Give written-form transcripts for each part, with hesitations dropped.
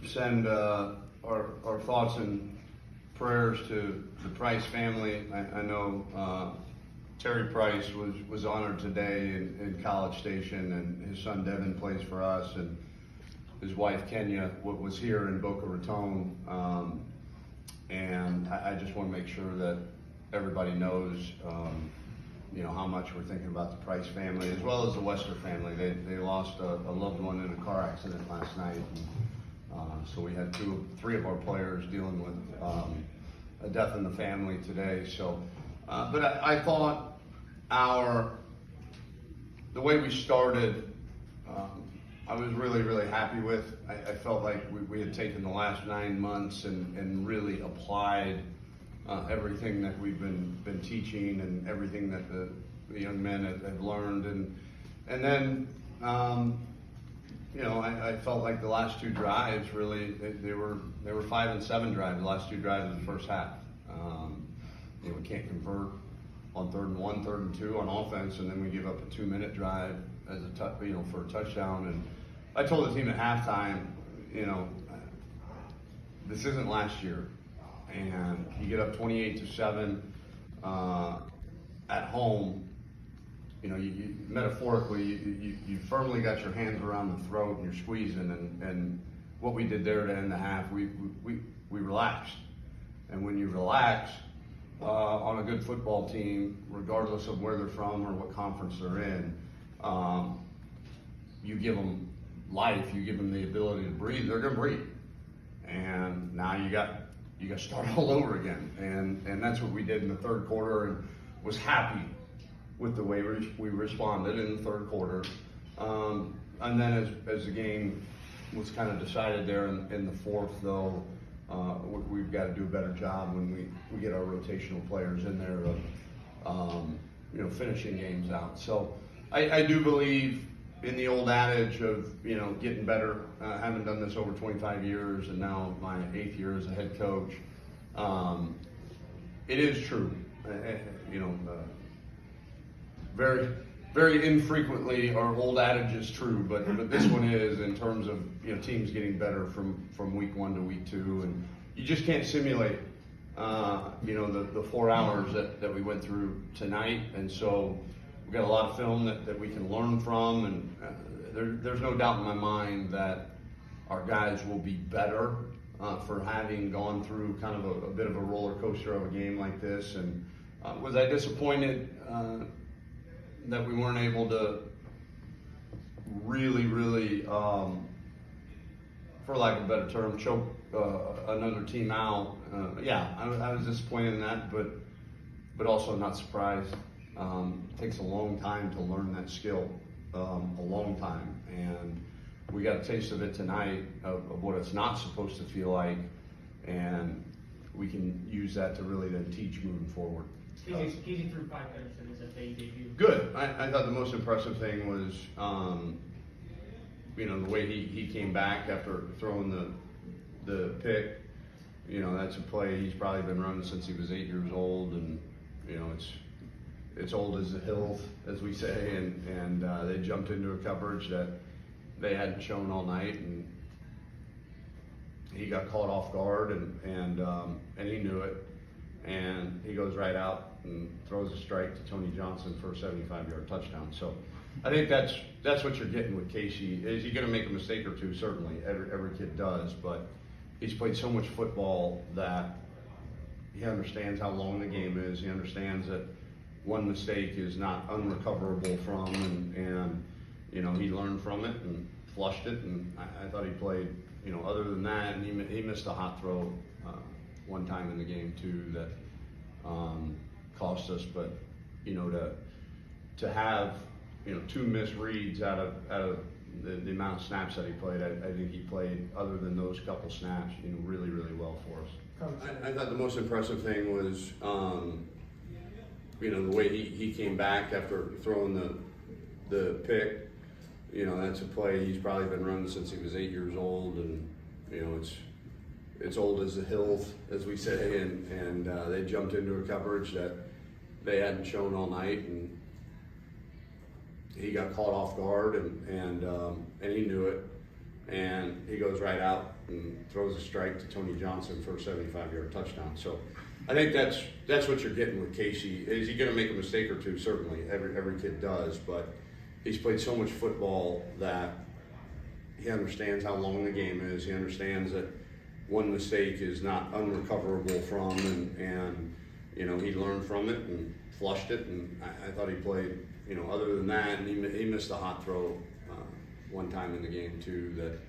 send our thoughts and prayers to the Price family. I know Terry Price was honored today in College Station, and his son Devin plays for us, and his wife Kenya was here in Boca Raton. And I just want to make sure that everybody knows, how much we're thinking about the Price family as well as the Wester family. They lost a loved one in a car accident last night. So we had three of our players dealing with a death in the family today. So, but I thought the way we started, I was really happy with. I felt like we had taken the last 9 months and really applied everything that we've been teaching and everything that the young men have learned. And then, I felt like the last two drives really, they were 5 and 7 drives, the last two drives of the first half. We can't convert on 3rd and 1, 3rd and 2 on offense, and then we give up a 2-minute drive as for a touchdown. And I told the team at halftime, this isn't last year, and you get up 28-7 at home. You metaphorically, you firmly got your hands around the throat and you're squeezing. And what we did there to end the half, we relaxed. And when you relax on a good football team, regardless of where they're from or what conference they're in, you give them life, you give them the ability to breathe. They're gonna breathe. And now you got to start all over again. And that's what we did in the third quarter, and was happy with the way we responded in the third quarter. And then as the game was kind of decided there in the fourth, though, we've got to do a better job when we get our rotational players in there of finishing games out. So I do believe in the old adage of getting better. I haven't done this over 25 years, and now my 8th year as a head coach. It is true. Very, very infrequently our old adage is true, but this one is, in terms of teams getting better from week 1 to week 2, and you just can't simulate the 4 hours that we went through tonight. And so we've got a lot of film that we can learn from, and there's no doubt in my mind that our guys will be better for having gone through kind of a bit of a roller coaster of a game like this. And was I disappointed that we weren't able to really, for lack of a better term, choke another team out? Yeah, I was disappointed in that, but also not surprised. It takes a long time to learn that skill, a long time, and we got a taste of it tonight of what it's not supposed to feel like, and we can use that to really then teach moving forward. Casey threw 5 picks in his FAU debut. Good. I thought the most impressive thing was, the way he came back after throwing the pick. That's a play he's probably been running since he was 8 years old, and it's old as the hills, as we say, and they jumped into a coverage that they hadn't shown all night, and he got caught off guard, and he knew it, and he goes right out and throws a strike to Tony Johnson for a 75-yard touchdown. So I think that's what you're getting with Casey. Is he going to make a mistake or two? Certainly, every kid does, but he's played so much football that he understands how long the game is. He understands that one mistake is not unrecoverable from, and he learned from it and flushed it. And I thought he played, other than that, and he missed a hot throw one time in the game too that cost us. But to have 2 misreads out of the amount of snaps that he played, I think he played, other than those couple snaps, really well for us. I thought the most impressive thing was the way he came back after throwing the pick. That's a play he's probably been running since he was 8 years old, and it's old as the hills, as we say, and they jumped into a coverage that they hadn't shown all night, and he got caught off guard, and he knew it, and he goes right out and throws a strike to Tony Johnson for a 75-yard touchdown. So I think that's what you're getting with Casey. Is he going to make a mistake or two? Certainly, every kid does, but he's played so much football that he understands how long the game is. He understands that one mistake is not unrecoverable from, and you know, he learned from it and flushed it. And I thought he played, you know, other than that, and he missed a hot throw one time in the game too that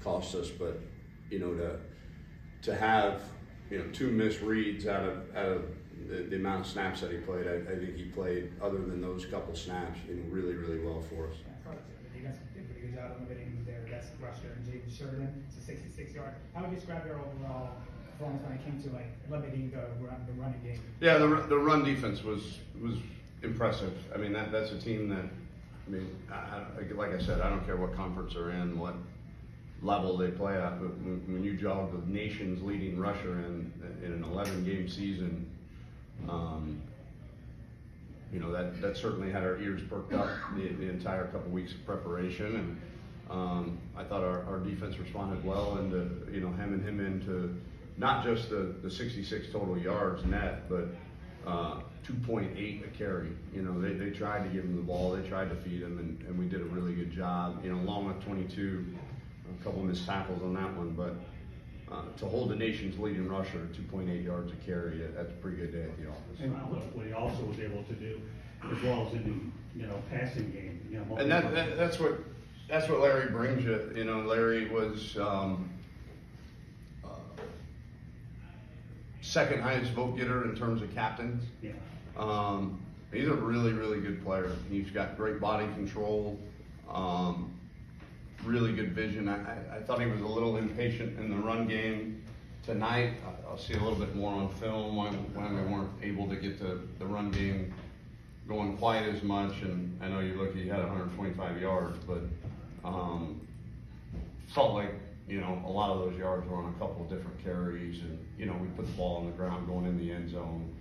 cost us. But you know, to have, you know, 2 missed reads out of the amount of snaps that he played, I think he played, other than those couple snaps, you know, really, really well for us. You guys did a pretty good job limiting their best rusher, James Sheridan, to 66-yard. How would you describe their overall performance when it came to like limiting the running game? Yeah, the run defense was impressive. I mean, that's a team that, I mean, like I said, I don't care what conference they're in, what level they play at, but when you jog the nation's leading rusher in an 11-game season, you know, that certainly had our ears perked up the entire couple weeks of preparation, and I thought our defense responded well into, you know, hemming him into not just the 66 total yards net, but 2.8 a carry. You know, they tried to give him the ball, they tried to feed him, and we did a really good job. You know, along with 22, a couple missed tackles on that one, but to hold the nation's leading rusher at 2.8 yards a carry, that's a pretty good day at the office. And what he also was able to do, as well as in the, you know, passing game, you know. And that's what Larry brings you. You know, Larry was second highest vote getter in terms of captains. Yeah. He's a really, really good player. He's got great body control, really good vision. I thought he was a little impatient in the run game tonight. I'll see a little bit more on film when we weren't able to get the run game going quite as much. And I know you look, he had 125 yards, but felt like, you know, a lot of those yards were on a couple of different carries, and you know, we put the ball on the ground going in the end zone.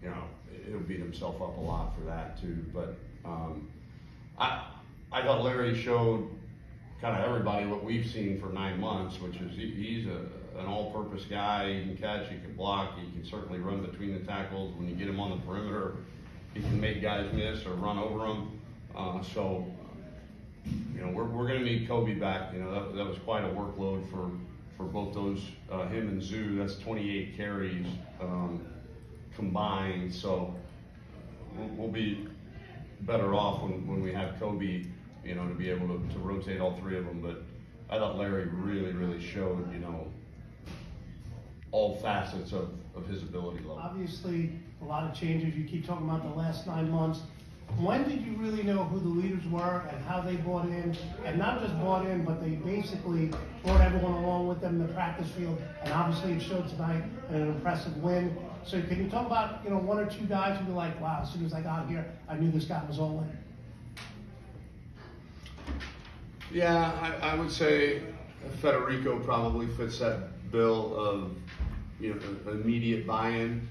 You know, he'll beat himself up a lot for that too. But I thought Larry showed kind of everybody what we've seen for 9 months, which is he's an all-purpose guy. He can catch, he can block, he can certainly run between the tackles. When you get him on the perimeter, he can make guys miss or run over them. So, you know, we're going to need Kobe back. You know, that was quite a workload for both those, him and Zoo. That's 28 carries combined. So we'll be better off when we have Kobe, you know, to be able to rotate all 3 of them. But I thought Larry really, really showed, you know, all facets of his ability level. Obviously, a lot of changes. You keep talking about the last 9 months. When did you really know who the leaders were and how they bought in? And not just bought in, but they basically brought everyone along with them in the practice field. And obviously it showed tonight in an impressive win. So can you talk about, you know, 1 or 2 guys who were like, wow, as soon as I got here, I knew this guy was all in? Yeah, I would say Federico probably fits that bill of, you know, immediate buy-in.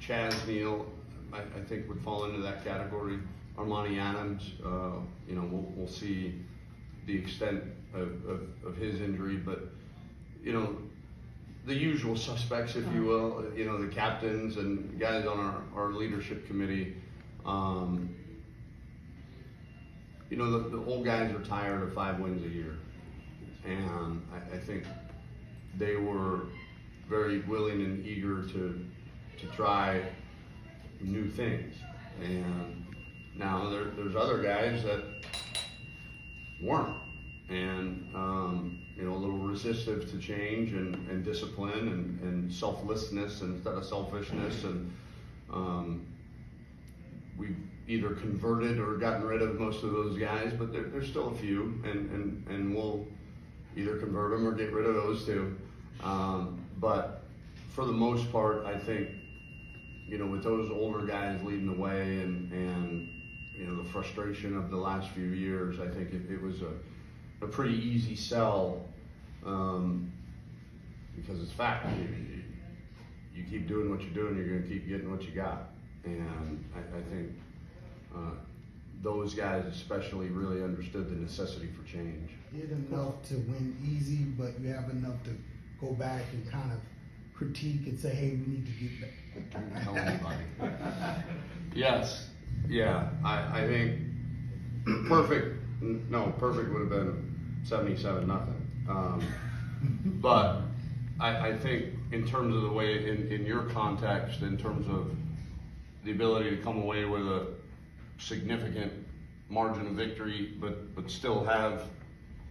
Chaz Neal, I think would fall into that category. Armani Adams, you know, we'll see the extent of his injury, but you know, the usual suspects, if you will, you know, the captains and guys on our leadership committee. You know, the old guys are tired of 5 wins a year, and I think they were very willing and eager to try new things. And now there's other guys that weren't, and you know, a little resistive to change and discipline and selflessness instead of selfishness, and we've either converted or gotten rid of most of those guys, but there's still a few, and we'll either convert them or get rid of those too. But for the most part, I think, you know, with those older guys leading the way and you know, the frustration of the last few years, I think it was a pretty easy sell, because it's fact. You keep doing what you're doing, you're going to keep getting what you got. And I think those guys especially really understood the necessity for change. Did enough to win easy, but you have enough to go back and kind of critique and say, hey, we need to get back. Tell anybody. Yes, yeah, I think perfect would have been 77-0. But I think in terms of the way, in your context, in terms of the ability to come away with a significant margin of victory, but still have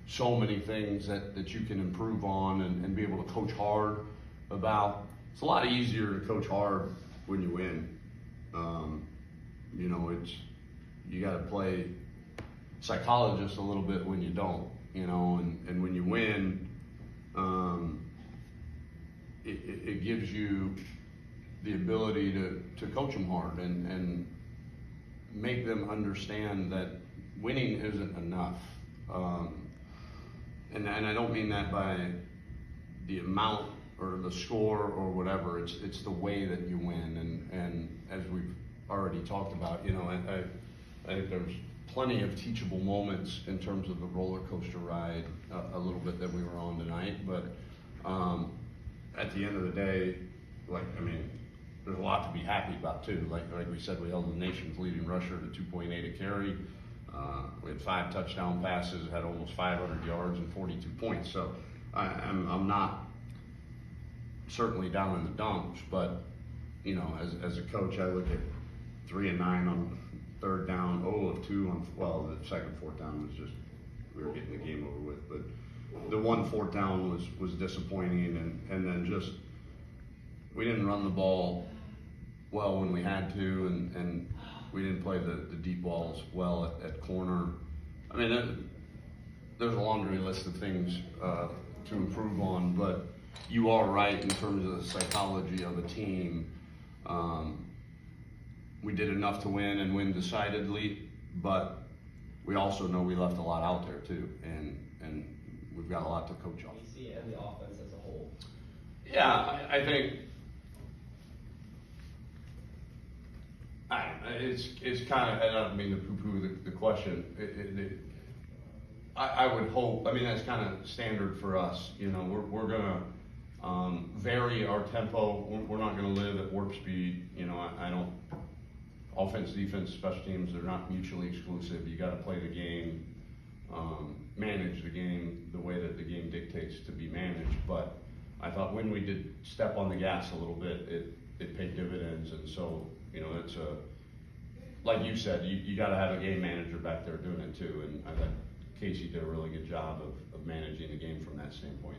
so many things that you can improve on and be able to coach hard about. It's a lot easier to coach hard when you win. You know, you got to play psychologist a little bit when you don't, you know, and when you win, it gives you the ability to coach them hard and make them understand that winning isn't enough. And I don't mean that by the amount or the score or whatever. It's the way that you win. And as we've already talked about, you know, I think there's plenty of teachable moments in terms of the roller coaster ride, a little bit that we were on tonight. But at the end of the day, there's a lot to be happy about too. Like we said, we held the nation's leading rusher to 2.8 a carry. We had 5 touchdown passes, had almost 500 yards and 42 points. So I'm not certainly down in the dumps, but you know, as a coach, I look at 3 and 9 on third down, 0 of 2 on, the second fourth down was just, we were getting the game over with, but the 1 fourth down was disappointing, and then just, we didn't run the ball well when we had to, and we didn't play the deep balls well at corner. I mean, there's a laundry list of things to improve on, but you are right in terms of the psychology of a team. We did enough to win and win decidedly, but we also know we left a lot out there too, and we've got a lot to coach on. You see it in the offense as a whole. Yeah, I think it's kind of, I don't mean to poo-poo the question. I would hope, I mean, that's kind of standard for us. You know, we're gonna vary our tempo. We're not gonna live at warp speed. You know, I don't, offense, defense, special teams, they're not mutually exclusive. You gotta play the game, manage the game the way that the game dictates to be managed. But I thought when we did step on the gas a little bit, it paid dividends. And so, you know, it's like you said, you gotta have a game manager back there doing it too. And I thought Casey did a really good job of managing the game from that standpoint.